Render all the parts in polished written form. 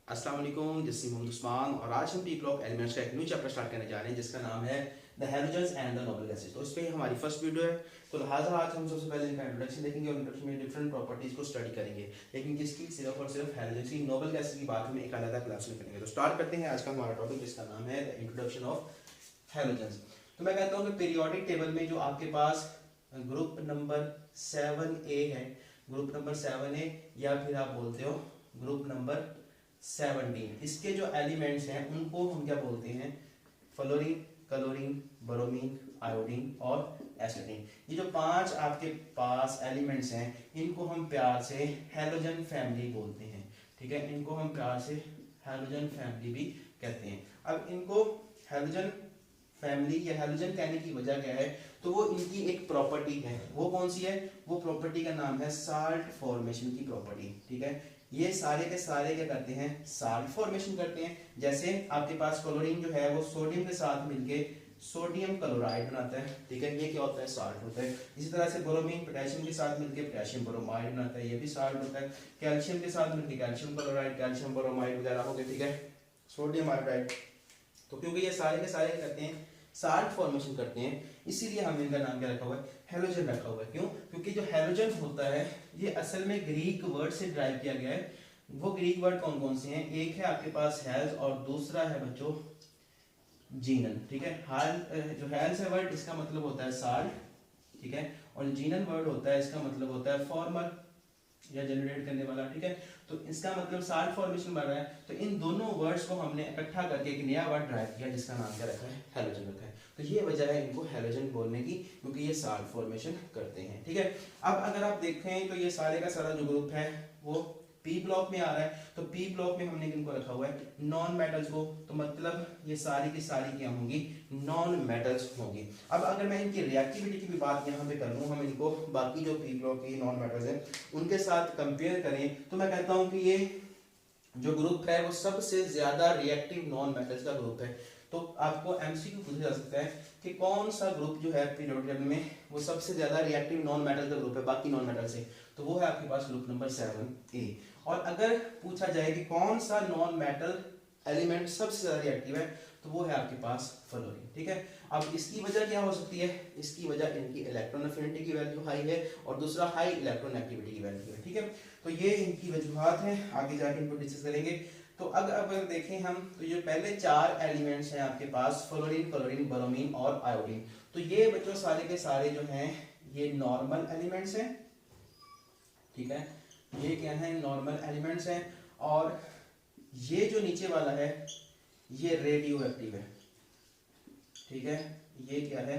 अस्सलाम वालेकुम, this is Mohammad Usman और आज हम पी ब्लॉक एलिमेंट्स का एक न्यू चैप्टर स्टार्ट करने जा रहे हैं जिसका नाम है the halogens and the noble gases. तो इस पे हमारी फर्स्ट वीडियो है, तो लिहाजा आज हम सबसे पहले इनका इंट्रोडक्शन देखेंगे और इंट्रोडक्शन में डिफरेंट प्रॉपर्टीज को स्टडी करेंगे, लेकिन किसकी, सिर्फ और सिर्फ हैलोजेंस की, नोबल गैसेस की बात हम एक अलग क्लास में करेंगे। तो स्टार्ट करते हैं आज का हमारा टॉपिक जिसका नाम है द इंट्रोडक्शन ऑफ हैलोजेंस। तो मैं कहता हूँ कि पीरियोडिक टेबल में जो आपके पास ग्रुप नंबर 7A है, ग्रुप नंबर 7A या फिर आप बोलते हो ग्रुप नंबर 17, इसके जो एलिमेंट्स हैं उनको हम क्या बोलते हैं, फ्लोरीन, क्लोरीन, ब्रोमीन, आयोडीन और एसिटीन। ये जो 5 आपके पास एलिमेंट्स हैं इनको हम प्यार से हैलोजन फैमिली बोलते हैं। ठीक है, इनको हम प्यार से हैलोजन फैमिली भी कहते हैं। अब इनको हैलोजन फैमिली या हैलोजन कहने की वजह क्या है, तो वो इनकी एक प्रॉपर्टी है। वो कौन सी है? वो प्रॉपर्टी का नाम है साल्ट फॉर्मेशन की प्रॉपर्टी। ठीक है, ये सारे के सारे क्या करते हैं, साल्ट फॉर्मेशन करते हैं। जैसे आपके पास क्लोरीन जो है वो सोडियम के साथ मिलके सोडियम क्लोराइड बनाता है। ठीक है, ये क्या होता है, साल्ट होता है। इसी तरह से ब्रोमीन पोटेशियम के साथ मिलके पोटेशियम ब्रोमाइड बनाता है, ये भी साल्ट होता है। कैल्शियम के साथ मिलके कैल्शियम क्लोराइड, कैल्शियम ब्रोमाइड वगैरह हो गए। ठीक है, सोडियम आयोडाइड। तो क्योंकि ये सारे के सारे करते हैं साल्ट फॉर्मेशन करते हैं, इसीलिए हमने इनका नाम क्या रखा हुआ है, हैलोजन रखा हुआ है। क्यों? क्योंकि जो हैलोजन होता है ये असल में ग्रीक वर्ड से ड्राइव किया गया है। वो ग्रीक वर्ड कौन कौन से हैं? एक है आपके पास हेल्स और दूसरा है बच्चों जीनन। ठीक है, जो हेल्स है वर्ड इसका मतलब होता है साल्ट। ठीक है, और जीनन वर्ड होता है इसका मतलब होता है फॉर्मर या जनरेट करने वाला। ठीक है, तो इसका मतलब साल्ट फॉर्मेशन बढ़ रहा है। तो इन दोनों वर्ड्स को हमने इकट्ठा करके एक नया वर्ड ड्राइव किया जिसका नाम क्या रखा है, हैलोजन रखा है। तो ये वजह है इनको हैलोजन बोलने की, क्योंकि ये साल्ट फॉर्मेशन करते हैं। ठीक है, अब अगर आप देखें तो ये सारे का सारा जो ग्रुप है वो पी ब्लॉक में आ रहा है। तो पी ब्लॉक में हमने किनको रखा हुआ है, नॉन मेटल्स को। तो मतलब ये सारी की सारी क्या होंगी, नॉन मेटल्स होंगी। अब अगर मैं इनकी रिएक्टिविटी की भी बात यहाँ पे कर लूँ, हम इनको बाकी जो पी ब्लॉक की नॉन मेटल्स हैं उनके साथ कंपेयर करें, तो मैं कहता हूँ कि ये जो ग्रुप है वो सबसे ज्यादा रिएक्टिव नॉन मेटल्स का ग्रुप है। तो आपको एमसीक्यू पूछा जा सकता है कि कौन सा ग्रुप जो है पीरियोडिक टेबल में वो सबसे ज्यादा रिएक्टिव नॉन मेटल का ग्रुप है बाकी नॉन मेटल से, तो वो है आपके पास ग्रुप नंबर 7A। और अगर पूछा जाए कि कौन सा नॉन मेटल एलिमेंट सबसे ज्यादा रिएक्टिव है, तो वो है आपके पास फ्लोरीन। ठीक है, अब इसकी वजह क्या हो सकती है? इसकी वजह इनकी इलेक्ट्रॉन अफिनिटी की वैल्यू हाई है और दूसरा हाई इलेक्ट्रॉन एक्टिविटी की वैल्यू है। ठीक है, तो ये इनकी वजूहात हैं, आगे जाके इनको डिस्कस करेंगे। तो अगर देखें हम, तो ये पहले 4 एलिमेंट्स हैं आपके पास, फ्लोरीन, क्लोरीन, ब्रोमीन और आयोडीन। तो ये बच्चों सारे के सारे जो हैं ये नॉर्मल एलिमेंट्स हैं। ठीक है, ये क्या है, नॉर्मल एलिमेंट्स हैं। और ये जो नीचे वाला है ये रेडियो एक्टिव है। ठीक है, ये क्या है,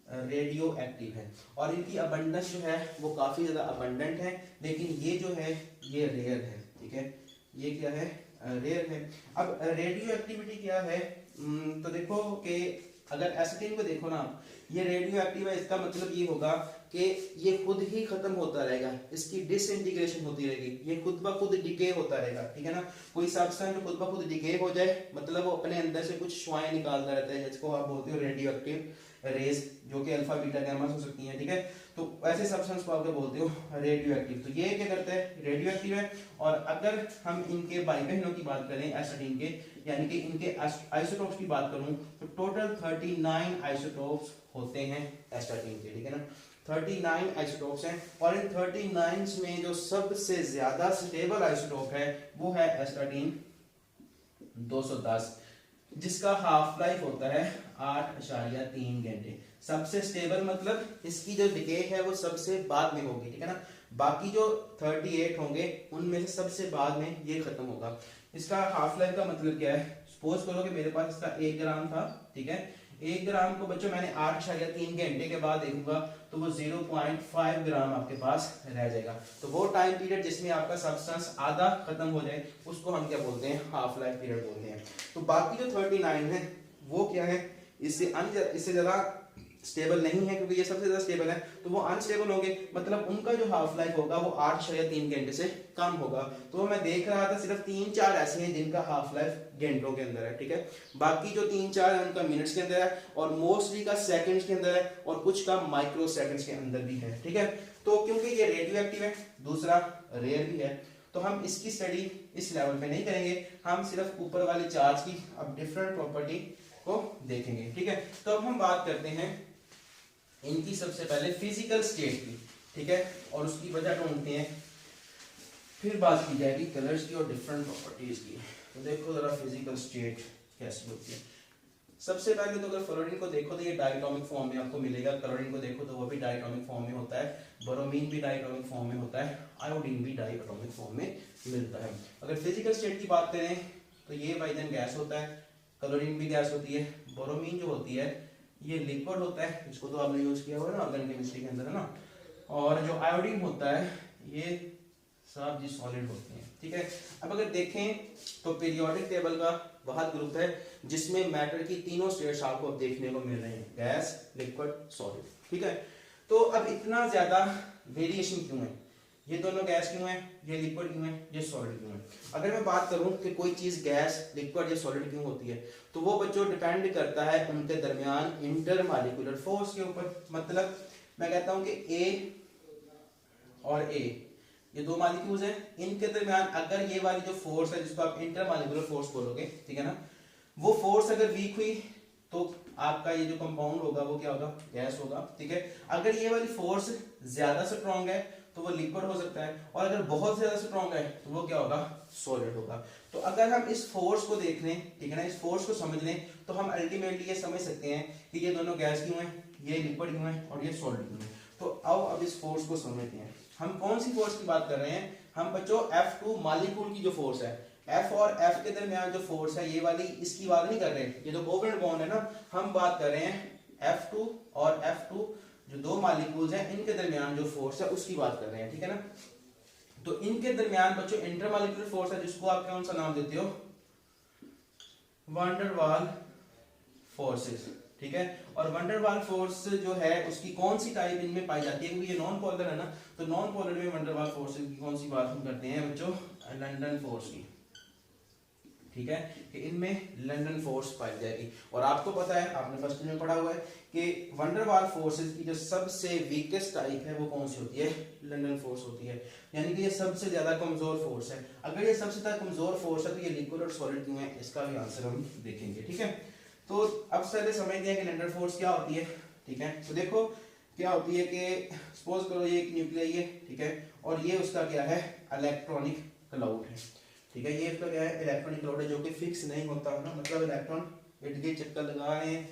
रेडियो एक्टिव है। और इनकी अबंडेंस जो है वो काफी ज्यादा अबंडेंट है, लेकिन ये जो है ये रेयर है। ठीक है, ये क्या है, रेयर है। अब रेडियो एक्टिविटी क्या है, तो देखो कि अगर एसिटिन को देखो ना, ये रेडियो एक्टिव है, इसका मतलब ये होगा कि ये खुद ही खत्म होता रहेगा, इसकी डिसइंटीग्रेशन होती रहेगी, ये खुद ब खुद डिके होता रहेगा। ठीक है ना, कोई सब्सटेंस जो खुद ब खुद डिके हो जाए मतलब वो अपने अंदर से कुछ शुआएं निकालता रहता है, जिसको आप बोलते हो रेडियो एक्टिव रेज, जो कि अल्फा बीटा गैमा हो सकती हैं। ठीक है, तो ऐसे सब्सटेंस को आप क्या बोलते हो, रेडियो एक्टिव। तो ये क्या करता है, रेडियो एक्टिव है। और अगर हम इनके भाई बहनों की बात करें एसिटिन के, यानी कि इनके आइसोटोप्स की बात करूं, तो टोटल 39 आइसोटोप्स होते हैं एस्टाटीन के। ठीक है ना, 39 आइसोटोप्स हैं। और इन 39 में जो सबसे ज्यादा स्टेबल आइसोटोप है वो है एस्टाटीन 210, जिसका हाफ लाइफ होता है 8.3 घंटे। सबसे स्टेबल मतलब इसकी जो डिके है वो सबसे बाद में होगी। ठीक है ना, बाकी जो 38 होंगे उनमें से सबसे बाद में ये खत्म होगा। इसका हाफ लाइफ का मतलब क्या है, सपोज करो कि मेरे पास इसका 1 ग्राम था। ठीक है, 1 ग्राम को बच्चों मैंने 8.3 घंटे के बाद देखूंगा तो वो 0.5 ग्राम आपके पास रह जाएगा। तो वो टाइम पीरियड जिसमें आपका सब्सटेंस आधा खत्म हो जाए उसको हम क्या बोलते हैं, हाफ लाइफ पीरियड बोलते हैं। तो बाकी जो 39 है वो क्या है, इससे ज्यादा स्टेबल नहीं है, क्योंकि ये सबसे ज्यादा स्टेबल है, तो वो अनस्टेबल होंगे, मतलब उनका जो हाफ लाइफ होगा वो 8.3 घंटे से कम होगा। तो मैं देख रहा था सिर्फ 3-4 ऐसे हैं जिनका हाफ लाइफ घंटों के अंदर है। ठीक है, बाकी जो 3-4 है उनका मिनट्स के अंदर है, और मोस्टली का सेकंड्स के अंदर है, और कुछ का माइक्रो सेकंड्स के अंदर भी है। ठीक है, तो क्योंकि ये रेडियो एक्टिव है, दूसरा रेयर भी है, तो हम इसकी स्टडी इस लेवल पे नहीं करेंगे, हम सिर्फ ऊपर वाले चार्ज की अब डिफरेंट प्रॉपर्टी को देखेंगे, ठीक है। तो अब हम बात करते हैं इनकी सबसे पहले फिजिकल स्टेट की, ठीक है, और उसकी वजह ढूंढते हैं, फिर बात की जाएगी कलर्स की और डिफरेंट प्रॉपर्टीज की। तो देखो जरा फिजिकल स्टेट कैसी होती है। सबसे पहले तो अगर फ्लोरीन को देखो तो ये डायटोमिक फॉर्म में आपको मिलेगा, क्लोरीन को देखो तो वो भी डायटोमिक फॉर्म में होता है, ब्रोमीन भी डायटोमिक फॉर्म में होता है, आयोडीन भी डायटोमिक फॉर्म में मिलता है। अगर फिजिकल स्टेट की बात करें तो ये बाइजन गैस होता है, क्लोरीन भी गैस होती है, ब्रोमीन जो होती है ये लिक्विड होता है, इसको तो आपने यूज किया हुआ है ना ऑर्गेनिक केमिस्ट्री के अंदर, है ना। और जो आयोडीन होता है ये सब जी सॉलिड होते हैं, ठीक है। अब अगर देखें तो पीरियोडिक टेबल का वह ग्रुप है जिसमें मैटर की तीनों स्टेट्स आपको अब देखने को मिल रहे हैं, गैस, लिक्विड, सॉलिड, ठीक है। तो अब इतना ज्यादा वेरिएशन क्यों है, ये दोनों गैस क्यों है, ये लिक्विड क्यों है, ये सॉलिड क्यों है। अगर मैं बात करूं कि कोई चीज गैस, लिक्विड या सॉलिड क्यों होती है, तो वो बच्चों डिपेंड करता है उनके दरमियान इंटरमॉलिक्यूलर फोर्स के ऊपर। मतलब मैं कहता हूं कि ए और ए ये दो मॉलिक्यूल्स हैं, इनके दरमियान अगर ये वाली जो फोर्स है जिसको आप इंटरमॉलिक्यूलर फोर्स बोलोगे, ठीक है ना, वो फोर्स अगर वीक हुई तो आपका ये जो कंपाउंड होगा वो क्या होगा, गैस होगा, ठीक है। अगर ये वाली फोर्स ज्यादा स्ट्रांग है तो वो लिक्विड हो सकता है, और अगर बहुत ज्यादा स्ट्रांग है तो वो क्या होगा, सॉलिड होगा। तो अगर हम इस फोर्स को देख लें, ठीक है ना, इस फोर्स को समझ लें तो हम अल्टीमेटली ये समझ सकते हैं कि ये दोनों गैस क्यों है, ये लिक्विड क्यों है और ये सॉलिड क्यों है। तो आओ अब इस फोर्स को समझते हैं। हम कौन सी फोर्स की बात कर रहे हैं, हम बच्चों F2 मॉलिक्यूल की जो फोर्स है, F और F के दरमियान जो फोर्स है ये वाली, इसकी बात नहीं कर रहे हैं, ये जो कोवेलेंट बॉन्ड है ना, हम बात कर रहे हैं F2 और F2 जो दो मॉलिक्यूल्स हैं इनके दरमियान जो फोर्स है उसकी बात कर रहे हैं, ठीक है ना। तो इनके दरमियान बच्चों इंटरमॉलिक्यूलर फोर्स है जिसको आप कौन सा नाम देते हो, वैन डर वाल फोर्सेस, ठीक है। और वैन डर वाल फोर्स जो है उसकी कौन सी टाइप इनमें पाई जाती है, क्योंकि ये नॉन पोलर है ना, तो नॉन पोलर में वैन डर वाल फोर्स की कौन सी बात हम करते हैं बच्चों, लंदन फोर्स की, ठीक है, कि इनमें लंदन फोर्स पाई जाएगी। और आपको पता है, आपने फर्स्ट में पढ़ा हुआ है कि वैन डर वाल फोर्सेस की जो सबसे वीकेस्ट टाइप है वो कौन सी होती है, लंदन फोर्स होती है, यानी कि ये सबसे ज्यादा कमजोर फोर्स है। अगर ये सबसे ज्यादा कमजोर फोर्स है तो ये लिक्विड और सॉलिड क्यों है, इसका भी आंसर हम देखेंगे, ठीक है। तो अब पहले समझते हैं कि लंदन फोर्स क्या होती है, ठीक है। तो देखो क्या होती है कि सपोज करो ये एक न्यूक्लियस है, ठीक है, और ये उसका क्या है, इलेक्ट्रॉनिक क्लाउड है, ठीक है। ये इसका क्या है, इलेक्ट्रॉनिक क्लाउड है जो कि फिक्स नहीं होता ना, मतलब इलेक्ट्रॉन इर्द गिर्द चक्कर लगा रहे हैं।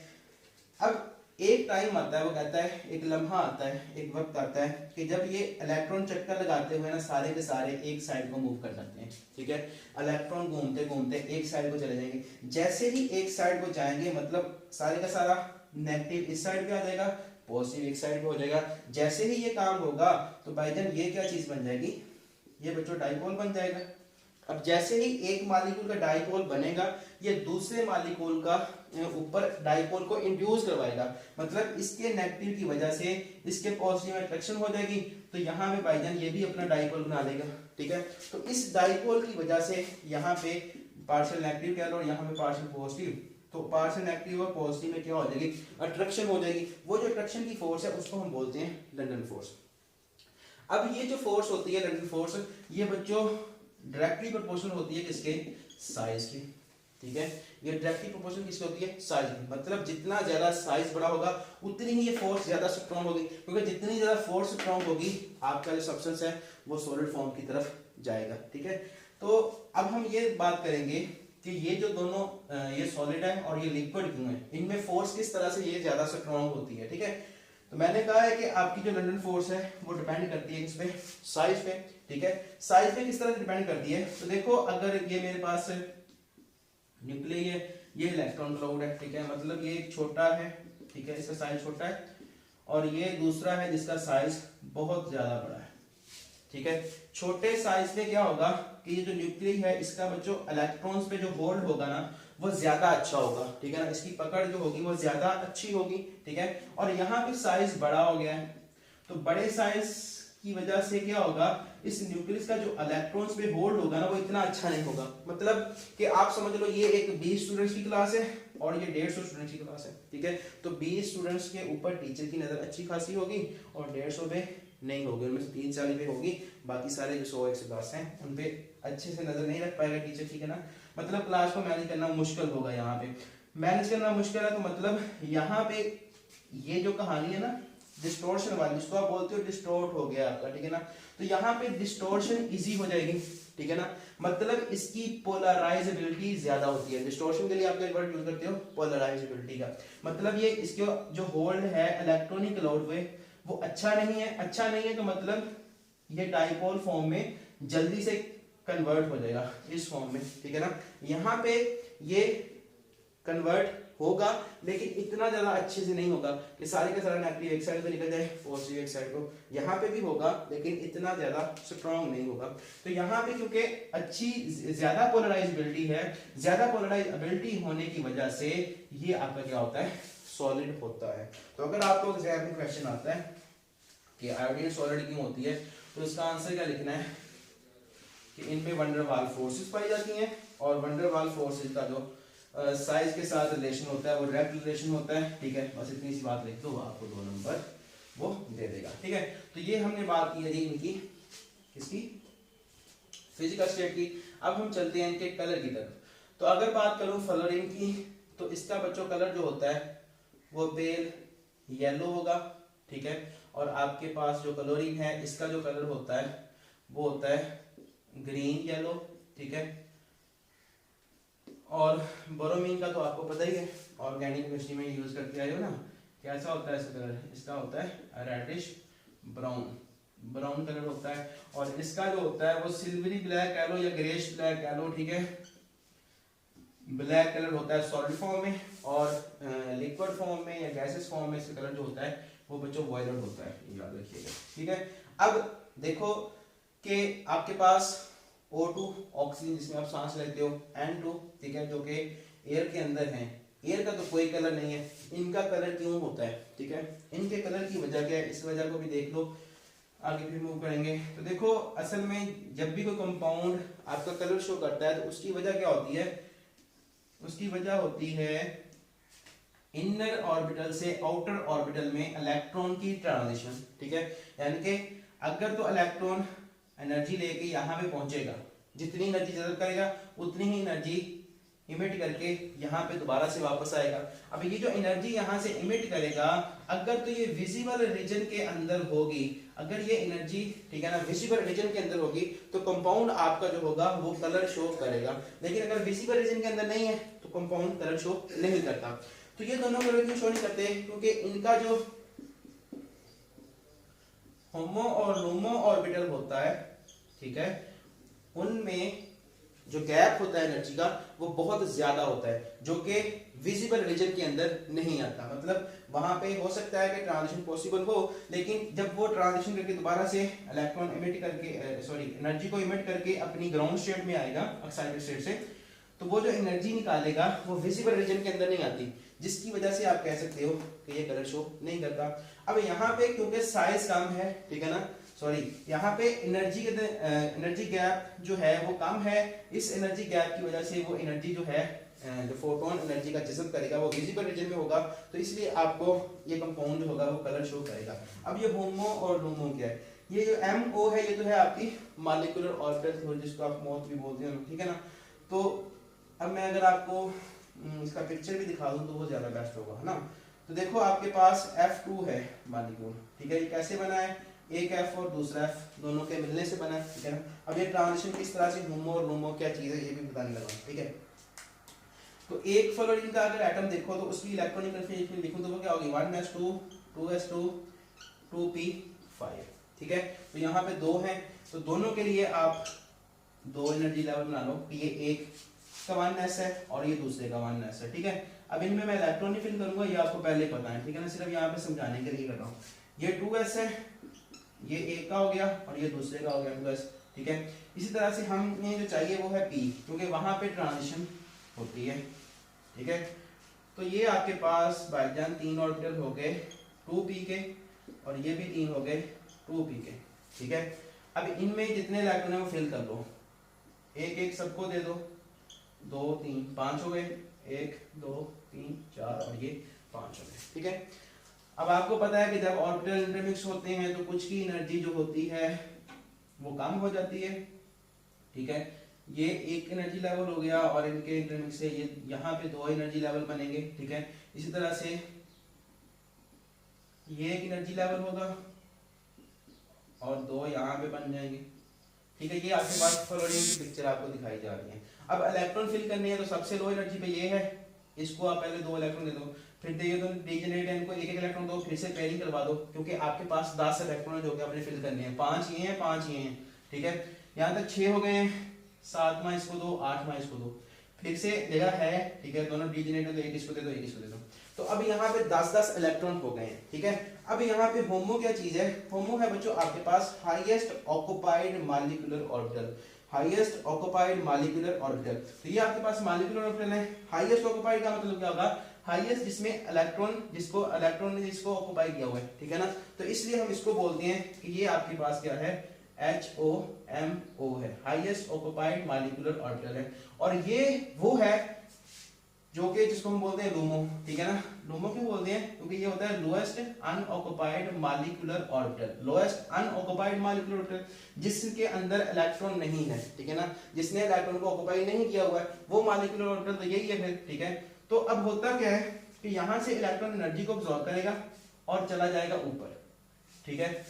अब एक टाइम आता है, वो कहता है, एक लम्हा आता है, एक वक्त आता है कि जब ये इलेक्ट्रॉन चक्कर लगाते हुए ना सारे के सारे एक साइड को मूव कर जाते हैं, ठीक है। इलेक्ट्रॉन घूमते घूमते एक साइड को चले जाएंगे, जैसे ही एक साइड को जाएंगे मतलब सारे का सारा नेगेटिव इस साइड पे आ जाएगा, पॉजिटिव एक साइड पे हो जाएगा। जैसे ही ये काम होगा तो भाईजान ये क्या चीज बन जाएगी, ये बच्चों डाइपोल बन जाएगा। अब जैसे ही एक मॉलिक्यूल का डाइपोल बनेगा ये दूसरे मॉलिक्यूल का ऊपर डाइपोल को इंड्यूस करवाएगा, मतलब इसके नेगेटिव की वजह से इसके पॉजिटिव में अट्रैक्शन हो जाएगी, तो यहाँ पे भाईजान ये भी अपना डाइपोल बना लेगा, ठीक है। तो इस डाइपोल की वजह से यहाँ पे पार्शियल नेगेटिव कह लो और यहाँ पे पार्शियल पॉजिटिव, तो पार्शियल नेगेटिव और पॉजिटिव में क्या हो जाएगी, अट्रैक्शन हो जाएगी। वो जो अट्रैक्शन की फोर्स है उसको हम बोलते हैं लंदन फोर्स। अब ये जो फोर्स होती है लंदन फोर्स, ये बच्चों डायरेक्टली प्रोपोर्शनल होती है किसके, साइज की, ठीक है। ये डायरेक्टली प्रोपोर्शनल किसकी होती है, साइज की, मतलब जितना ज्यादा साइज बड़ा होगा उतनी ही ये फोर्स ज्यादा स्ट्रांग होगी, क्योंकि जितनी ज्यादा फोर्स स्ट्रांग होगी आपका जो सब्सटेंस है वो सॉलिड फॉर्म की तरफ जाएगा, ठीक है। तो अब हम ये बात करेंगे कि ये जो दोनों ये सॉलिड है और ये लिक्विड क्यों है, इनमें फोर्स किस तरह से ये ज्यादा स्ट्रांग होती है, ठीक है। तो मैंने कहा है कि आपकी जो लंदन फोर्स है वो डिपेंड करती है किस पे, साइज पे, ठीक है। साइज पे किस तरह से डिपेंड करती है, तो देखो अगर ये मेरे पास न्यूक्लियस है, ये इलेक्ट्रॉन क्लाउड है, ठीक है, मतलब ये छोटा है, ठीक है, इसका साइज छोटा है, और ये दूसरा है जिसका साइज बहुत ज्यादा बड़ा है, ठीक है। छोटे साइज में क्या होगा कि ये जो न्यूक्लियस है इसका बच्चों इलेक्ट्रॉन्स पे जो होल्ड होगा ना वो ज्यादा अच्छा होगा, ठीक है ना, इसकी पकड़ जो होगी वो ज्यादा अच्छी होगी, ठीक है। और यहाँ पे साइज बड़ा हो गया है, तो बड़े साइज की वजह से क्या होगा, इस न्यूक्लियस का जो इलेक्ट्रॉन्स पे होल्ड होगा ना वो इतना अच्छा नहीं होगा। मतलब कि आप समझ लो ये एक 20 स्टूडेंट्स की क्लास है और ये 150 स्टूडेंट्स की क्लास है, ठीक है। तो 20 स्टूडेंट्स के ऊपर टीचर की नजर अच्छी खासी होगी और 150 पे नहीं होगी, उनमें से 3-4 पे होगी, बाकी सारे जो 100-110 हैं उन पे अच्छे से नजर नहीं रख पाएगा टीचर, ठीक है ना। मतलब क्लास को मैनेज करना मुश्किल होगा, यहाँ पे मैनेज करना मुश्किल है, तो मतलब यहाँ पे ये जो कहानी है ना डिस्टोर्शन वाली, जिसको आप बोलते हो डिस्टोर्ट हो गया आपका, ठीक है ना, तो यहाँ पे डिस्टोर्शन इजी हो जाएगी, ठीक है ना, मतलब इसकी पोलराइजेबिलिटी ज्यादा होती है। डिस्टोर्शन के लिए आप एक वर्ड यूज करते हो पोलराइजेबिलिटी का, मतलब ये इसके जो होल्ड है इलेक्ट्रॉनिक क्लाउड वे वो अच्छा नहीं है, अच्छा नहीं है तो मतलब ये डाइपोल फॉर्म में जल्दी से कन्वर्ट हो जाएगा इस फॉर्म में, ठीक है ना। यहाँ पे ये कन्वर्ट होगा लेकिन इतना ज्यादा अच्छे से नहीं होगा कि सारे का सारा नेगेटिव एक साइड पे निकल जाए पॉजिटिव एक साइड को, यहाँ पे भी होगा लेकिन इतना ज्यादा स्ट्रॉन्ग नहीं होगा। तो यहाँ पे क्योंकि अच्छी ज्यादा पोलराइजेबिलिटी है, ज्यादा पोलराइजेबिलिटी होने की वजह से ये आपका क्या होता है सॉलिड होता है। तो अगर आपको एग्जाम में क्वेश्चन आता है कि आयोडीन सॉलिड क्यों होती है, तो इसका आंसर क्या लिखना है कि इन पे वंडर वाल फोर्सेस पाई जाती हैं, और वंडर वाल फोर्सेस का जो साइज के साथ रिलेशन होता है वो डायरेक्ट रिलेशन होता है, ठीक है। बस इतनी सी बात लिख दो, आपको 2 नंबर वो दे देगा, ठीक है। तो ये हमने बात की है जी इनकी किसकी फिजिकल स्टेट की। अब हम चलते हैं इनके कलर की तरफ। तो अगर बात करूं फ्लोरीन की, तो इसका बच्चों कलर जो होता है वो पेल येलो होगा, ठीक है। और आपके पास जो क्लोरीन है इसका जो कलर होता है वो होता है ग्रीन येलो, ठीक है। और बोरोमीन का तो आपको पता ही है, ऑर्गेनिक केमिस्ट्री में यूज करके आए हो ना, कैसा होता है इसका कलर, इसका होता है रेडिश ब्राउन, ब्राउन कलर होता है। और इसका जो होता है वो सिल्वरी ब्लैक कह लो या ग्रेश ब्लैक कह लो, ठीक है। ब्लैक कलर होता है सॉलिड फॉर्म में, और लिक्विड फॉर्म में या गैसेस फॉर्म में इसका कलर जो होता है वो बच्चों वायलेट होता है, याद रखिएगा, ठीक है। अब देखो कि आपके पास O2 ऑक्सीजन जिसमें आप सांस लेते हो, N2 ठीक है जो कि एयर के अंदर है, एयर का तो कोई कलर नहीं है, इनका कलर क्यों होता है, ठीक है। इनके कलर की वजह क्या है, इस वजह को भी देख लो, आगे फिर मूव करेंगे। तो देखो असल में जब भी कोई कंपाउंड आपका कलर शो करता है तो उसकी वजह क्या होती है, उसकी वजह होती है इनर ऑर्बिटल से आउटर ऑर्बिटल में इलेक्ट्रॉन की ट्रांजिशन, ठीक है। यानी कि अगर तो इलेक्ट्रॉन एनर्जी लेके यहाँ पे पहुंचेगा, जितनी एनर्जी जरूरत करेगा उतनी ही एनर्जी इमिट करके यहाँ पे दोबारा से वापस आएगा। अब ये जो एनर्जी यहाँ से इमिट करेगा अगर तो ये विजिबल रीजन के अंदर होगी, अगर ये एनर्जी ठीक है ना विजिबल रीजन के अंदर होगी तो कंपाउंड आपका जो होगा वो कलर शो करेगा। लेकिन अगर विजिबल रीजन के अंदर नहीं है तो कंपाउंड कलर शो नहीं करता। तो ये दोनों कलर क्यों शो नहीं करते, क्योंकि इनका जो होमो और लूमो ऑर्बिटल होता है, ठीक है, उनमें जो गैप होता है एनर्जी का वो बहुत ज्यादा होता है जो कि विजिबल रीजन के अंदर नहीं आता। मतलब वहां पे हो सकता है कि ट्रांजिशन पॉसिबल हो, लेकिन जब वो ट्रांजिशन करके दोबारा से इलेक्ट्रॉन इमिट करके सॉरी एनर्जी को इमिट करके अपनी ग्राउंड स्टेट में आएगा एक्साइटेड स्टेट से, तो वो जो एनर्जी निकालेगा वो विजिबल रीजन के अंदर नहीं आती, जिसकी वजह से आप कह सकते हो कि ये कलर शो नहीं करता। अब यहाँ पे क्योंकि साइज कम है, ठीक है ना, सॉरी यहाँ पे एनर्जी गैप जो है वो कम है, इस एनर्जी गैप की वजह से वो एनर्जी जो है जो फोटोन एनर्जी का जज़ब करेगा वो विजिबल रीजन में होगा, तो इसलिए आपको ये कंपाउंड जो होगा वो कलर शो करेगा। अब ये होमो और लूमो क्या है, ये जो MO है ये तो है आपकी मॉलिक्यूलर ऑर्बिटल थ्योरी जिसको आप मौत भी बोलते हैं, ठीक है ना। तो अब मैं अगर आपको इसका पिक्चर भी दिखा दूं तो वो ज्यादा बेस्ट होगा, है ना। तो देखो आपके पास F2 है मॉलिक्यूल, ठीक है, ये कैसे बना है, एक F और दूसरा F दोनों के मिलने से बना है, ठीक है ना। अब ये ट्रांजिशन किस तरह से होमो और लूमो क्या चीज है ये भी बताने लगा, ठीक है। तो एक फ्लोरीन का अगर एटम देखो तो उसकी इलेक्ट्रॉनिक कन्फिगरेशन लिखूं तो वो क्या होगी 1s2 2s2 2p5, ठीक है। तो यहाँ पे 2 हैं तो दोनों के लिए आप 2 एनर्जी लेवल बना लो कि ये एक का 1s है और ये दूसरे का 1s है, ठीक है। अब इनमें मैं इलेक्ट्रॉन फिल करूंगा, ये आपको पहले पता है, ठीक है ना, सिर्फ यहाँ पे समझाने के लिए कर रहा हूँ। ये 2s है, ये एक का हो गया और ये दूसरे का हो गया 2s, ठीक है। इसी तरह से हमें जो चाहिए वो है p, क्योंकि वहां पे ट्रांजिशन होती है, ठीक है। तो ये आपके पास भाईजान 3 ऑर्बिटल हो गए 2p के और ये भी 3 हो गए 2p के, ठीक है। अब इनमें जितने इलेक्ट्रॉन है वो फिल कर लो, एक एक सबको दे दो, 2 3 5 हो गए, 1 2 3 4 और ये 5 हो गए, ठीक है। अब आपको पता है कि जब ऑर्बिटल इंटरमिक्स होते हैं तो कुछ की एनर्जी जो होती है वो कम हो जाती है, ठीक है। ये एक एनर्जी लेवल हो गया और इनके इंटरमिक्स से ये यहाँ पे दो एनर्जी लेवल बनेंगे, ठीक है। इसी तरह से ये एक एनर्जी लेवल होगा और दो यहाँ पे बन जाएंगे, ठीक है। ये आपके पास फ्लोरीन की पिक्चर आपको दिखाई जा रही है। अब इलेक्ट्रॉन फिल करनी है तो सबसे लो एनर्जी पे ये है, इसको आप पहले दो इलेक्ट्रॉन दे दो, फिर देखिए तो डीजेनरेट है, इनको एक एक इलेक्ट्रॉन दो, फिर से पेयरिंग करवा दो, क्योंकि आपके पास 10 इलेक्ट्रॉन है जो कि आपने फिल करने हैं, 5 ये हैं 5 ये हैं, ठीक है। यहाँ तक 6 हो गए हैं, 7वां इसको दो, 8वां इसको दो, फिर से जगह है, ठीक है। दोनों डीजेनरेट है तो एक इसको दे दो, एक इसको दे दो, तो अब यहाँ पे 10-10 इलेक्ट्रॉन हो गए हैं, ठीक है। अब यहाँ पे होमो क्या चीज है? होमो है बच्चों आपके पास highest occupied molecular orbital, highest occupied molecular orbital. तो ये आपके पास मॉलिक्यूलर ऑर्बिटल है। हाईएस्ट ऑक्युपाइड का मतलब क्या होगा? हाईएस्ट जिसमें इलेक्ट्रॉन, जिसको इलेक्ट्रॉन ने जिसको ऑक्युपाई किया हुआ है, ठीक है ना। तो इसलिए हम इसको बोलते हैं कि ये आपके पास क्या है? HOMO है, हाईएस्ट ऑक्युपाइड मॉलिक्यूलर ऑर्बिटल है। और ये वो है जो कि जिसको हम बोलते हैं लूमो, ठीक है ना। लूमो क्यों बोलते हैं? क्योंकि ये होता है lowest unoccupied molecular orbital, lowest unoccupied molecular orbital, जिसके अंदर इलेक्ट्रॉन नहीं है, ठीक है ना। जिसने इलेक्ट्रॉन को ऑक्युपाई नहीं किया हुआ है वो मॉलिक्यूलर ऑर्बिटल तो यही है फिर, ठीक है। तो अब होता क्या है कि यहां से इलेक्ट्रॉन एनर्जी को अब्सॉर्ब करेगा और चला जाएगा ऊपर, ठीक है।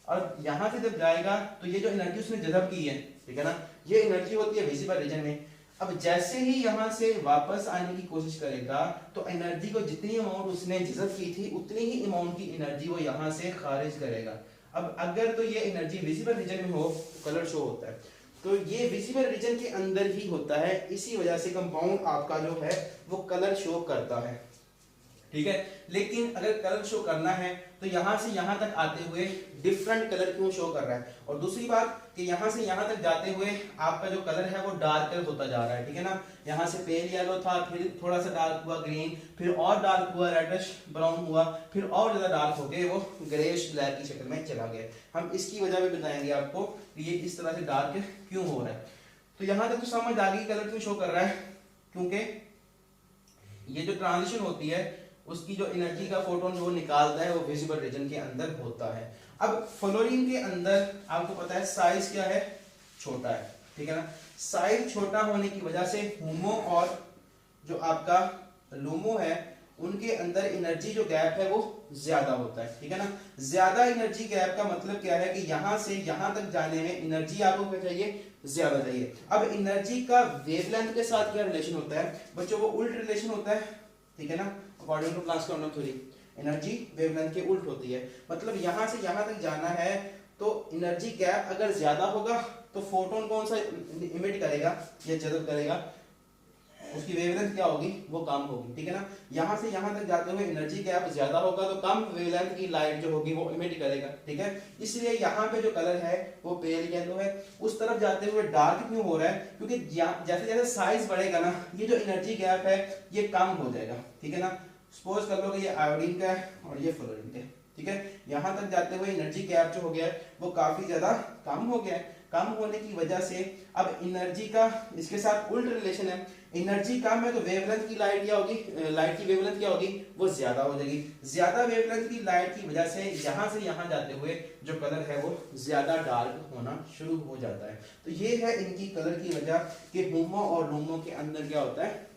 और यहां से जब जाएगा तो ये जो एनर्जी उसने जज़ब की है, ठीक है ना, ये एनर्जी होती है विजिबल रीजन में। अब जैसे ही यहां से वापस आने की कोशिश करेगा तो एनर्जी को जितनी अमाउंट उसने जज़ब की थी उतनी ही अमाउंट की एनर्जी वो यहां से खारिज करेगा। अब अगर तो ये एनर्जी विजिबल रीजन में हो तो कलर शो होता है, तो ये विजिबल रीजन के अंदर ही होता है, इसी वजह से कंपाउंड आपका जो है वो कलर शो करता है, ठीक है। लेकिन अगर कलर शो करना है तो यहां से यहां तक आते हुए डिफरेंट कलर क्यों शो कर रहा है? और दूसरी बात कि यहां से यहां तक जाते हुए आपका जो कलर है वो डार्कर होता जा रहा है, ठीक है ना। यहां से पेल येलो था, फिर थोड़ा सा डार्क हुआ ग्रीन, फिर और डार्क हुआ रेडिश ब्राउन हुआ, फिर और ज्यादा डार्क हो गए वो ग्रेश ब्लैक की शक्ल में चला गया। हम इसकी वजह भी बताएंगे आपको कि ये इस तरह से डार्क क्यों हो रहा है। तो यहां तक तो समझ आ गई कलर क्यों शो कर रहा है, क्योंकि ये जो ट्रांजिशन होती है उसकी जो एनर्जी का फोटोन जो निकालता है वो विजिबल रीजन के अंदर होता है। अब फ्लोरीन के अंदर आपको पता है साइज क्या है? छोटा है, ठीक है ना। साइज छोटा होने की वजह से होमो और जो आपका लूमो है उनके अंदर एनर्जी जो गैप है वो ज्यादा होता है, ठीक है ना। ज्यादा एनर्जी गैप का मतलब क्या है कि यहां से यहां तक जाने में एनर्जी आपको क्या चाहिए? ज्यादा चाहिए। अब एनर्जी का वेवलेंथ के साथ क्या रिलेशन होता है बच्चों? वो उल्ट रिलेशन होता है, ठीक है ना। According to Planck's quantum theory energy wavelength के उल्ट होती है। मतलब यहां से यहां तक जाना है तो एनर्जी गैप अगर ज्यादा होगा तो फोटोन कौन सा इमिट करेगा या जज़ब करेगा? उसकी वेवलेंथ क्या होगी? वो कम होगी, ठीक है ना। यहां से यहां तक जाते हुए एनर्जी गैप ज्यादा होगा तो कम वेवलेंथ की लाइट जो होगी वो इमिट करेगा, ठीक है। इसलिए यहाँ पे जो कलर है वो पेल येलो है। उस तरफ जाते हुए डार्क क्यों हो रहा है? क्योंकि जैसे जैसे साइज बढ़ेगा ना ये जो एनर्जी गैप है ये कम हो जाएगा, ठीक है ना। सपोज कर लो कि ये आयोडीन का है और ये फ्लोरीन का है, ठीक है। यहां तक जाते हुए एनर्जी गैप जो हो गया है वो काफी ज्यादा कम हो गया है। कम होने की वजह से अब एनर्जी का इसके साथ उल्ट रिलेशन है। एनर्जी कम है तो वेवलेंथ की लाइट क्या होगी? लाइट की वेवलेंथ क्या होगी? वो ज्यादा हो जाएगी। ज्यादा वेवलेंथ की लाइट की वजह से यहां जाते हुए जो कलर है वो ज्यादा डार्क होना शुरू हो जाता है। तो ये है इनकी कलर की वजह कि होमो और लूमो के अंदर क्या होता है?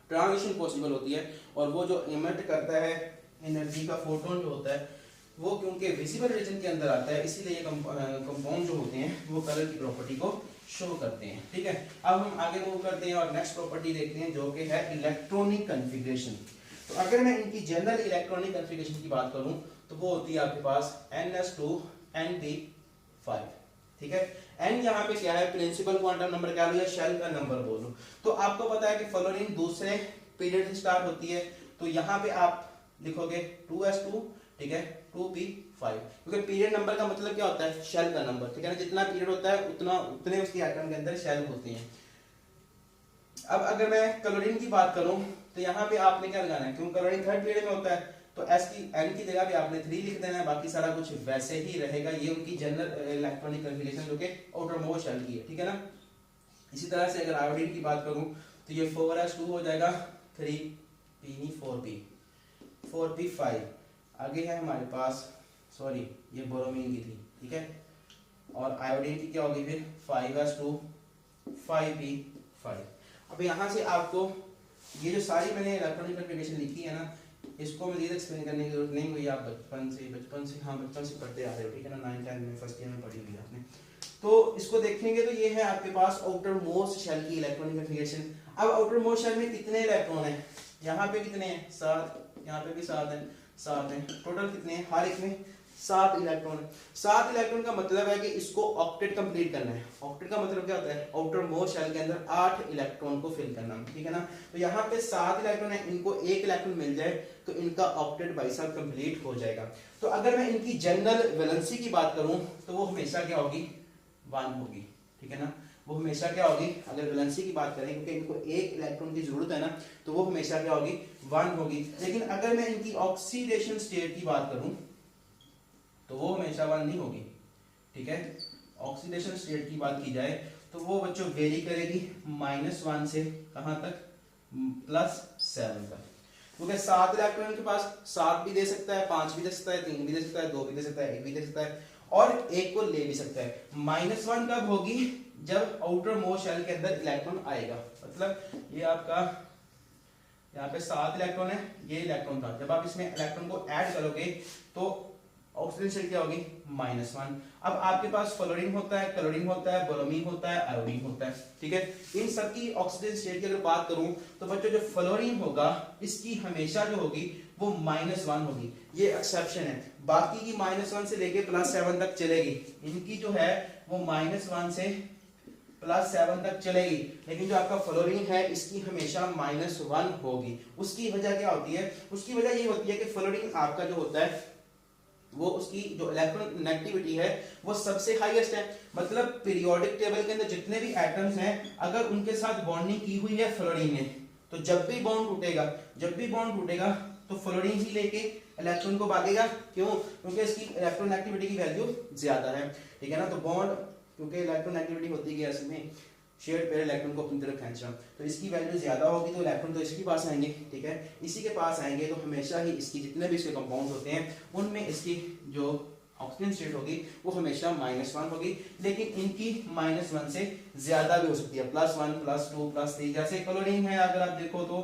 ट्रांजिशन पॉसिबल होती है। और वो जो इमिट करता है एनर्जी का फोटोन जो होता है वो क्योंकि विजिबल रीजन के अंदर आता है इसीलिए ये कंपाउंड जो होते हैं वो कलर की प्रॉपर्टी को शो करते हैं, ठीक है। अब हम आगे मूव करते हैं और नेक्स्ट प्रॉपर्टी देखते हैं जो कि है इलेक्ट्रॉनिक कन्फिग्रेशन। तो अगर मैं इनकी जनरल इलेक्ट्रॉनिक कन्फिग्रेशन की बात करूं तो वो होती है आपके पास NS2Np5, ठीक है। N यहाँ पे क्या है? प्रिंसिपल क्वांटम नंबर कह लो या शेल का नंबर बोलो। तो आपको पता है कि फ्लोरीन दूसरे पीरियड से स्टार्ट होती है तो यहाँ पे आप लिखोगे 2s2, ठीक है, 2p5, क्योंकि पीरियड नंबर का मतलब क्या होता है? शेल का नंबर, ठीक है ना। जितना पीरियड होता है उतने उसके एटम के अंदर शेल होती हैं। अब अगर मैं क्लोरीन की बात करूं तो यहाँ पे आपने क्या लगाना है? क्योंकि क्लोरीन थर्ड पीरियड में होता है तो N की जगह पे आपने 3 लिख देना है, बाकी सारा कुछ वैसे ही रहेगा। ये उनकी जनरल इलेक्ट्रॉनिक कन्फिग्रेशन जो कि आउटर मोस्ट शेल की है, ठीक है ना। इसी तरह से अगर आयोडीन की बात करूं तो ये 4s2 हो जाएगा, 3p 4p 4p5, आगे है हमारे पास, सॉरी ये बोरोमीन की थी, ठीक है, और आयोडीन की क्या होगी फिर 5s2 5p5। अब यहाँ से आपको ये जो सारी मैंने इलेक्ट्रॉनिक कन्फिगरेशन लिखी है ना, इसको मजीद एक्सप्लेन करने की जरूरत नहीं हुई, आप बचपन से हाँ बचपन से पढ़ते आ रहे हो, ठीक है ना, 9th 10th में फर्स्ट ईयर में पढ़ी हुई है आपने। तो इसको देखेंगे तो ये है आपके पास आउटर मोस्ट शेल की इलेक्ट्रॉनिक कन्फिगरेशन। अब आउटर मोस्ट शेल में कितने इलेक्ट्रॉन है, यहाँ पे कितने हैं 7, यहाँ पे भी 7 है, 7 है, टोटल कितने हैं, हर एक में 7 इलेक्ट्रॉन है। 7 इलेक्ट्रॉन का मतलब है कि इसको ऑक्टेट कंप्लीट करना है। ऑक्टेट का मतलब क्या होता है, आउटर मोस्ट शेल के अंदर 8 इलेक्ट्रॉन को फिल करना, ठीक है ना। तो यहाँ पे 7 इलेक्ट्रॉन है, इनको एक इलेक्ट्रॉन मिल जाए तो इनका ऑक्टेट भाई साहब कंप्लीट हो जाएगा। तो अगर मैं इनकी जनरल वैलेंसी की बात करूं तो वो हमेशा क्या होगी, 1 होगी, ठीक है ना, वो हमेशा क्या होगी, अगर वैलेंसी की बात करें क्योंकि इनको एक इलेक्ट्रॉन की जरूरत है ना, तो वो हमेशा क्या होगी 1 होगी। लेकिन अगर मैं इनकी ऑक्सीडेशन स्टेट की बात करूं तो वो हमेशा 1 नहीं होगी, ठीक है। ऑक्सीडेशन स्टेट की बात की जाए तो वो बच्चों वेरी करेगी -1 से कहां तक, +7 तक। क्योंकि 7 इलेक्ट्रॉन के पास 7 भी दे सकता है, 5 भी दे सकता है, 3 भी दे सकता है, 2 भी दे सकता है, 1 भी दे सकता है, और एक को ले भी सकता है। -1 कब होगी, जब आउटर मोस्ट शेल के अंदर इलेक्ट्रॉन आएगा। मतलब ये आपका यहाँ पे 7 इलेक्ट्रॉन है, ये इलेक्ट्रॉन था, जब आप इसमें इलेक्ट्रॉन को ऐड करोगे तो ऑक्सीजन शेल क्या होगी -1। अब आपके पास फ्लोरीन होता है, क्लोरीन होता है, ब्रोमीन होता है, आयोडीन होता है, ठीक है। इन सब की ऑक्सीजन स्टेट की अगर बात करूं तो बच्चों जो फ्लोरीन होगा इसकी हमेशा जो होगी वो -1 होगी, ये एक्सेप्शन है। बाकी की -1 से लेके +7 तक चलेगी, इनकी जो है वो -1 से +7 तक चलेगी। लेकिन जो आपका फ्लोरीन है इसकी हमेशा -1 होगी। उसकी वजह क्या होती है, उसकी वजह ये होती है कि फ्लोरीन आपका जो होता है वो उसकी जो इलेक्ट्रॉन नेगेटिविटी है वो सबसे हाईएस्ट है। मतलब पीरियोडिक टेबल के अंदर जितने भी एटम्स हैं अगर उनके साथ बॉन्डिंग की हुई है फ्लोरीन ने, तो जब भी बॉन्ड टूटेगा तो फ्लोरीन ही लेके इलेक्ट्रॉन को भागेगा। क्यों, क्योंकि इसकी इलेक्ट्रॉन नेगेटिविटी की वैल्यू ज्यादा है, ठीक है ना। तो बॉन्ड क्योंकि इलेक्ट्रॉन नेगेटिविटी होती है इसमें शेयर्ड पेयर इलेक्ट्रॉन को अपनी तरफ खींचना, तो इसकी वैल्यू ज्यादा होगी तो इलेक्ट्रॉन तो इसके पास आएंगे, ठीक है, इसी के पास आएंगे। तो हमेशा ही इसकी जितने भी इसके कंपाउंड होते हैं उनमें इसकी जो ऑक्सीजन स्टेट होगी वो हमेशा -1 होगी। लेकिन इनकी -1 से ज्यादा भी हो सकती है, +1 +2 +3। जैसे क्लोरीन है, अगर आप देखो तो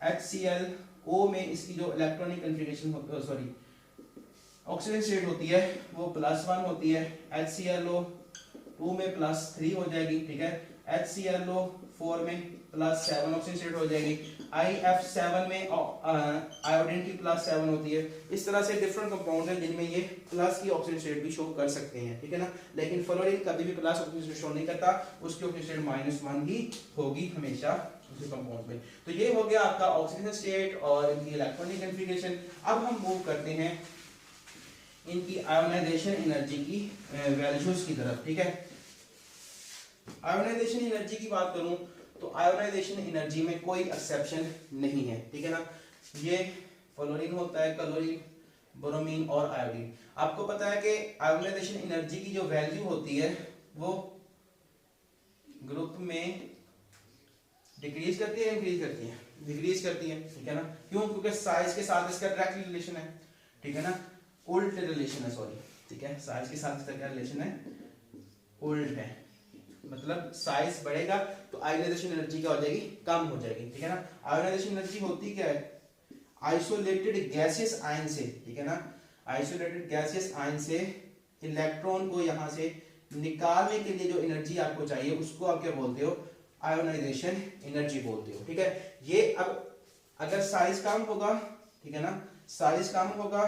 HClO में इसकी जो electronic configuration sorry oxygen state होती है वो +1 होती है, HClO2 में +3 हो जाएगी, ठीक है, HClO4 में +7 ऑक्सीजन स्टेट हो जाएगी, IF7 में आयोडीन की +7 होती है। इस तरह से डिफरेंट कंपाउंड हैं जिनमें ये प्लस की ऑक्सीजन स्टेट भी शो कर सकते हैं, ठीक है ना। लेकिन फ्लोरीन कभी भी प्लस ऑक्सीजन स्टेट शो नहीं करता, उसकी ऑक्सीजन स्टेट -1 ही होगी हमेशा उसी कंपाउंड में। तो ये हो गया आपका ऑक्सीजन स्टेट और इनकी इलेक्ट्रॉनिक कन्फिगरेशन। अब हम मूव करते हैं इनकी आयोनाइजेशन एनर्जी की वैल्यूज की तरफ, ठीक है। आयोनाइजेशन एनर्जी की बात करूं तो आयोनाइजेशन एनर्जी में कोई एक्सेप्शन नहीं है, ठीक है ना। ये फ्लोरीन होता है, क्लोरीन, ब्रोमीन और आयोडीन। आपको पता है कि आयोनाइजेशन एनर्जी की जो वैल्यू होती है वो ग्रुप में डिक्रीज करती है, इंक्रीज करती है, डिक्रीज करती है, ठीक है ना। क्यों, क्योंकि साइज के साथ इसका डायरेक्ट रिलेशन है, ठीक है ना, उल्ट रिलेशन है, सॉरी, ठीक है, साइज के साथ इसका क्या रिलेशन है, उल्ट है। मतलब साइज बढ़ेगा तो आयोनाइजेशन एनर्जी क्या हो जाएगी, कम हो जाएगी, ठीक है ना। आयोनाइजेशन एनर्जी होती क्या है, आइसोलेटेड गैसियस आयन से, ठीक है ना, आइसोलेटेड गैसियस आयन से इलेक्ट्रॉन को यहां से निकालने के लिए जो एनर्जी आपको चाहिए उसको आप क्या बोलते हो, आयोनाइजेशन एनर्जी बोलते हो, ठीक है। ये अब अगर साइज कम होगा, ठीक है ना, साइज कम होगा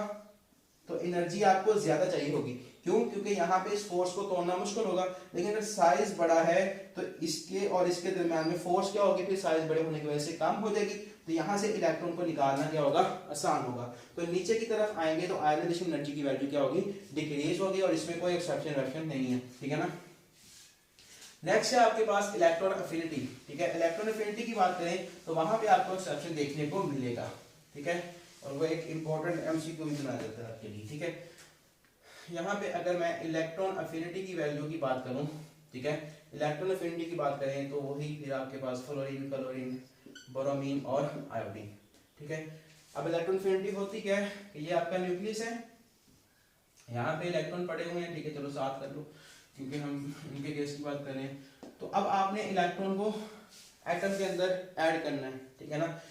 तो एनर्जी आपको ज्यादा चाहिए होगी। क्यों, क्योंकि यहाँ पे इस फोर्स को तोड़ना मुश्किल होगा। लेकिन अगर साइज बड़ा है तो इसके और इसके दरम्यान में फोर्स क्या होगी, फिर साइज बड़े होने की वजह से कम हो जाएगी, तो यहाँ से इलेक्ट्रॉन को निकालना क्या होगा, आसान होगा। तो नीचे की तरफ आएंगे तो आयोनाइजेशन एनर्जी की वैल्यू क्या होगी, डिक्रीज होगी, और इसमें कोई एक्सेप्शन नहीं है, ठीक है ना। नेक्स्ट है आपके पास इलेक्ट्रॉन अफिनिटी, ठीक है। इलेक्ट्रॉन अफिनिटी की बात करें तो वहां पे आपको एक्सेप्शन देखने को मिलेगा, ठीक है, और वो एक इंपॉर्टेंट एमसीक्यू भी बना देता है आपके लिए, ठीक है। यहाँ पे अगर मैं इलेक्ट्रॉन अफिनिटी की वैल्यू की बात करूं, ठीक है, इलेक्ट्रॉन अफिनिटी की बात करें तो वही फिर आपके पास फ्लोरीन, क्लोरीन, ब्रोमीन और आयोडीन, ठीक है। अब इलेक्ट्रॉन एफिनिटी होती क्या है कि ये आपका न्यूक्लियस है, यहाँ पे इलेक्ट्रॉन पड़े हुए हैं, ठीक है, चलो साथ कर लो क्योंकि हम इनके केस की बात कर रहे हैं। तो अब आपने इलेक्ट्रॉन को एटम के अंदर ऐड करना है, ठीक है ना,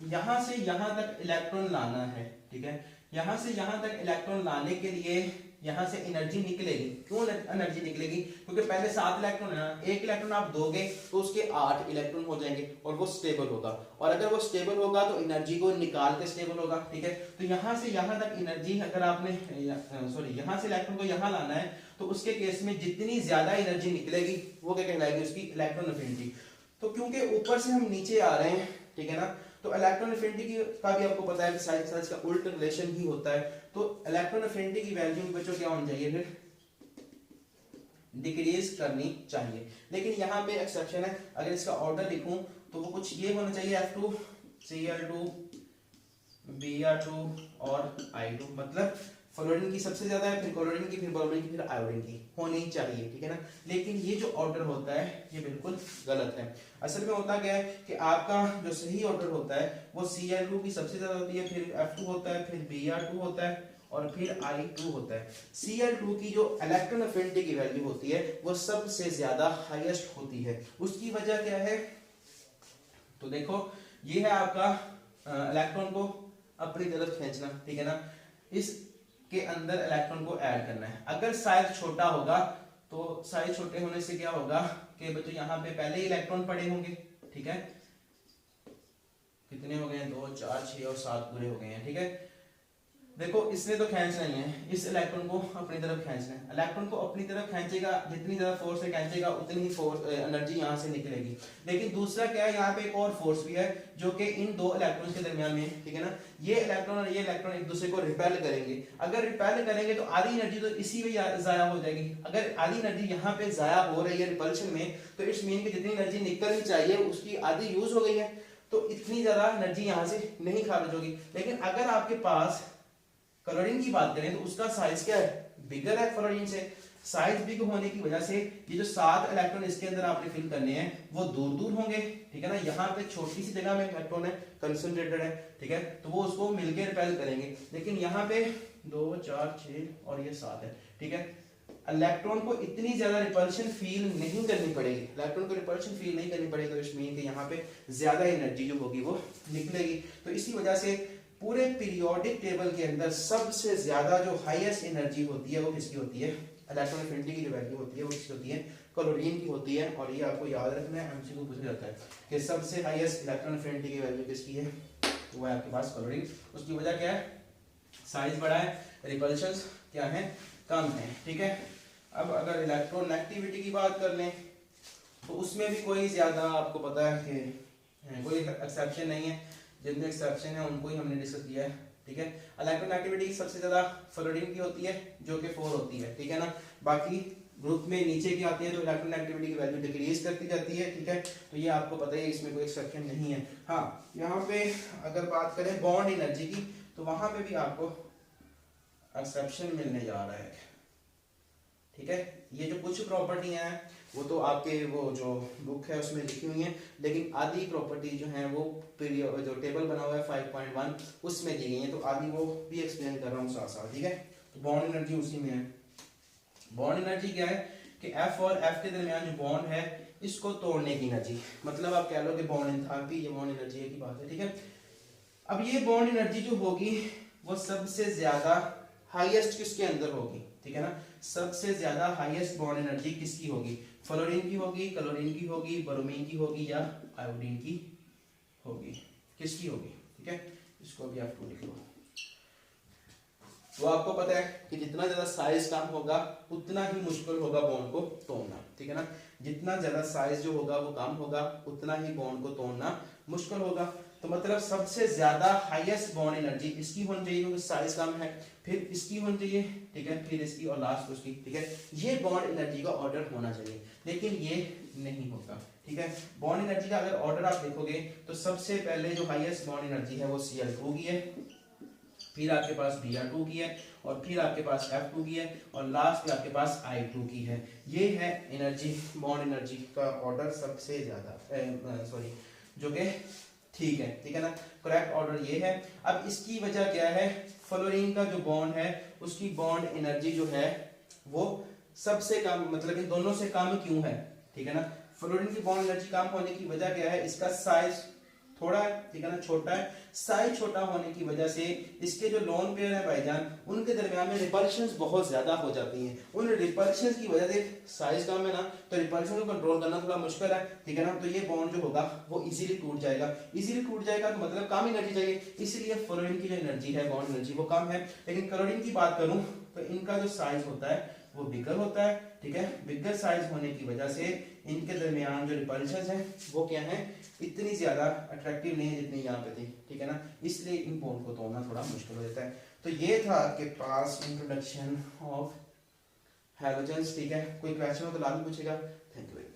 यहाँ से यहाँ तक इलेक्ट्रॉन लाना है, ठीक है, यहाँ से यहाँ तक इलेक्ट्रॉन लाने के लिए यहाँ से एनर्जी निकलेगी। क्यों एनर्जी निकलेगी? क्योंकि पहले 7 इलेक्ट्रॉन है ना, एक इलेक्ट्रॉन आप दोगे तो उसके 8 इलेक्ट्रॉन हो जाएंगे और वो स्टेबल होगा, और अगर वो स्टेबल होगा तो एनर्जी को निकाल के स्टेबल होगा, ठीक है। तो यहाँ से यहाँ तक एनर्जी अगर आपने यहाँ से इलेक्ट्रॉन को यहाँ लाना है तो उसके केस में जितनी ज्यादा एनर्जी निकलेगी वो क्या कहलाएगी? उसकी इलेक्ट्रॉन एफिनिटी। तो क्योंकि ऊपर से हम नीचे आ रहे हैं, ठीक है ना, तो इलेक्ट्रॉन एफिनिटी का भी आपको पता है कि साइज साइज का उल्टा रिलेशन ही होता है। तो इलेक्ट्रॉन एफिनिटी की वैल्यू बच्चों क्या होनी चाहिए? फिर डिक्रीज करनी चाहिए। लेकिन यहाँ पे एक्सेप्शन है, अगर इसका ऑर्डर लिखूं तो वो कुछ ये होना चाहिए F2 Cl2 Br2 और I2, मतलब फ्लोरीन की सबसे ज्यादा है, फिर क्लोरीन की, फिर ब्रोमीन की, फिर आयोडीन की होनी चाहिए, ठीक है ना। लेकिन ये जो ऑर्डर होता है ये बिल्कुल गलत है। असल में होता क्या है कि आपका जो सही ऑर्डर होता है वो Cl2 की सबसे ज्यादा होती है, फिर F2 होता है, फिर Br2 होता है और फिर I2 होता है। Cl2 की जो इलेक्ट्रॉन एफिनिटी की वैल्यू होती है वो सबसे ज्यादा हाईएस्ट होती है। उसकी वजह क्या है? तो देखो ये है आपका इलेक्ट्रॉन को अपनी तरफ खींचना, ठीक है ना, इस के अंदर इलेक्ट्रॉन को ऐड करना है। अगर साइज छोटा होगा तो साइज छोटे होने से क्या होगा कि बच्चों यहाँ पे पहले ही इलेक्ट्रॉन पड़े होंगे, ठीक है, कितने हो गए हैं? 2 4 6 और 7 पूरे हो गए हैं, ठीक है। देखो इसने तो खींचना ही है, इस इलेक्ट्रॉन को अपनी तरफ खींचना है। इलेक्ट्रॉन को अपनी तरफ खींचेगा, जितनी ज्यादा फोर्स से खींचेगा उतनी ही फोर्स एनर्जी यहाँ से निकलेगी। लेकिन दूसरा क्या है, यहाँ पे एक और फोर्स भी है जो कि इन दो इलेक्ट्रॉन के दरमियान में, ठीक है ना, ये इलेक्ट्रॉन और ये इलेक्ट्रॉन एक दूसरे को रिपेल करेंगे। अगर रिपेल करेंगे तो आधी एनर्जी तो इसी में जाया हो जाएगी। अगर आधी एनर्जी यहाँ पे जाया हो रही है रिपल्शन में, तो इट्स मीन कि जितनी एनर्जी निकलनी चाहिए उसकी आधी यूज हो गई है, तो इतनी ज्यादा एनर्जी यहाँ से नहीं खारिज होगी। लेकिन अगर आपके पास क्लोरीन की बात करें तो उसका साइज क्या है? बिगर है फ्लोरीन से। साइज बिग होने की वजह से ये जो 7 इलेक्ट्रॉन इसके अंदर आपने फिल करने हैं वो दूर दूर होंगे, ठीक है ना। यहाँ पे छोटी सी जगह में इलेक्ट्रॉन है, कंसंट्रेटेड है, ठीक है, तो वो उसको मिलकर रिपेल करेंगे। लेकिन यहाँ पे 2 4 6 और ये 7 है, ठीक है। इलेक्ट्रॉन को इतनी ज्यादा रिपल्शन फील नहीं करनी पड़ेगी, इलेक्ट्रॉन को रिपल्शन फील नहीं करनी पड़ेगी, तो इस मीन कि यहाँ पे ज्यादा एनर्जी जो होगी वो निकलेगी। तो इसी वजह से पूरे पीरियोडिक टेबल के अंदर सबसे ज्यादा जो हाईएस्ट एनर्जी होती है वो किसकी होती है? इलेक्ट्रॉन एफिनिटी की जो वैल्यू होती है वो किसकी होती है? क्लोरीन की होती है। और ये आपको याद रखना है, एमसीक्यू पूछा जाता है कि सबसे हाईएस्ट इलेक्ट्रॉन एफिनिटी की वैल्यू किसकी है? वो है आपके पास क्लोरीन। उसकी वजह क्या है? साइज बड़ा है, रिपल्शंस क्या है? कम है, ठीक है। अब अगर इलेक्ट्रॉन नेगेटिविटी की बात कर लें तो उसमें भी कोई ज्यादा आपको पता है कि कोई एक्सेप्शन नहीं है, जितने एक्सेप्शन है उनको ही हमने डिस्कस किया है, ठीक है। इलेक्ट्रॉन एक्टिविटी सबसे ज्यादा फ्लोरीन की होती है जो कि 4 होती है, ठीक है ना। बाकी ग्रुप में नीचे की आती है तो इलेक्ट्रॉन एक्टिविटी की वैल्यू डिक्रीज करती जाती है, ठीक है। तो ये आपको पता ही है, इसमें कोई एक्सेप्शन नहीं है। हाँ, यहाँ पे अगर बात करें बॉन्ड एनर्जी की तो वहां पे भी आपको एक्सेप्शन मिलने जा रहा है, ठीक है। ये जो कुछ प्रॉपर्टी हैं वो तो आपके वो जो बुक है उसमें लिखी हुई है, लेकिन आधी प्रॉपर्टी जो है वो जो टेबल बना हुआ है 5.1 उसमें दी गई है, तो आधी वो भी एक्सप्लेन कर रहा हूँ साथ साथ, ठीक है। तो बॉन्ड एनर्जी उसी में है। बॉन्ड एनर्जी क्या है कि F और F के दरमियान जो बॉन्ड है इसको तोड़ने की एनर्जी, मतलब आप कह लो कि बॉन्ड एंथैल्पी, ये बॉन्ड एनर्जी की बात है, ठीक है। अब ये बॉन्ड एनर्जी जो होगी वो सबसे ज्यादा हाईएस्ट किसके अंदर होगी, ठीक है ना। सबसे ज्यादा हाईएस्ट बॉन्ड एनर्जी किसकी होगी? फ्लोरीन की होगी, क्लोरीन की होगी, ब्रोमीन की होगी या आयोडीन की होगी? किसकी होगी? ठीक है, इसको भी आप लिख लो। तो आपको पता है कि जितना ज्यादा साइज कम होगा उतना ही मुश्किल होगा बॉन्ड को तोड़ना, ठीक है ना। जितना ज्यादा साइज जो होगा वो कम होगा उतना ही बॉन्ड को तोड़ना मुश्किल होगा। तो मतलब सबसे ज्यादा हाईएस्ट बॉन्ड एनर्जी इसकी होनी चाहिए क्योंकि साइज कम है, फिर इसकी होनी चाहिए, ठीक है, फिर इसकी और लास्ट उसकी, ठीक है। ये बॉन्ड एनर्जी का ऑर्डर होना चाहिए, लेकिन ये नहीं होता, ठीक है। बॉन्ड एनर्जी का अगर ऑर्डर आप देखोगे तो सबसे पहले जो हाईएस्ट बॉन्ड एनर्जी है वो Cl2 की है, फिर आपके पास Br2 की है, और फिर आपके पास F2 की है, और लास्ट में आपके पास I2 की है। ये है एनर्जी, बॉन्ड एनर्जी का ऑर्डर सबसे ज्यादा, जो कि ठीक है ना, करेक्ट ऑर्डर ये है। अब इसकी वजह क्या है, फ्लोरीन का जो बॉन्ड है उसकी बॉन्ड एनर्जी जो है वो सबसे कम, मतलब इन दोनों से कम क्यों है, ठीक है ना। फ्लोरीन की बॉन्ड एनर्जी कम होने की वजह क्या है, इसका साइज थोड़ा है, ठीक है ना, छोटा है। साइज छोटा होने की वजह से इसके जो लोन पेयर है भाईजान, उनके दरमियान में रिपल्शंस बहुत ज्यादा हो जाती हैं। उन रिपल्शंस की वजह से साइज कम है ना, तो रिपल्शन को कंट्रोल करना थोड़ा मुश्किल है, ठीक है ना। तो ये बॉन्ड जो होगा वो इजीली टूट जाएगा। इजीली टूट जाएगा तो मतलब कम एनर्जी चाहिए, इसीलिए फ्लोरीन की जो एनर्जी है, बॉन्ड एनर्जी, वो कम है। लेकिन क्लोरीन की बात करूं तो इनका जो साइज होता है वो बिगर होता है, ठीक है। बिगर साइज होने की वजह से इनके दरमियान जो रिपल्शंस हैं वो क्या है, इतनी ज्यादा अट्रैक्टिव नहीं है जितनी यहाँ पे थी, ठीक है ना। इसलिए इन बॉन्ड को तोड़ना थोड़ा मुश्किल हो जाता है। तो ये था आपके पास इंट्रोडक्शन ऑफ हैलोजेंस, ठीक है। कोई क्वेश्चन हो तो लाजमी पूछेगा। Thank you.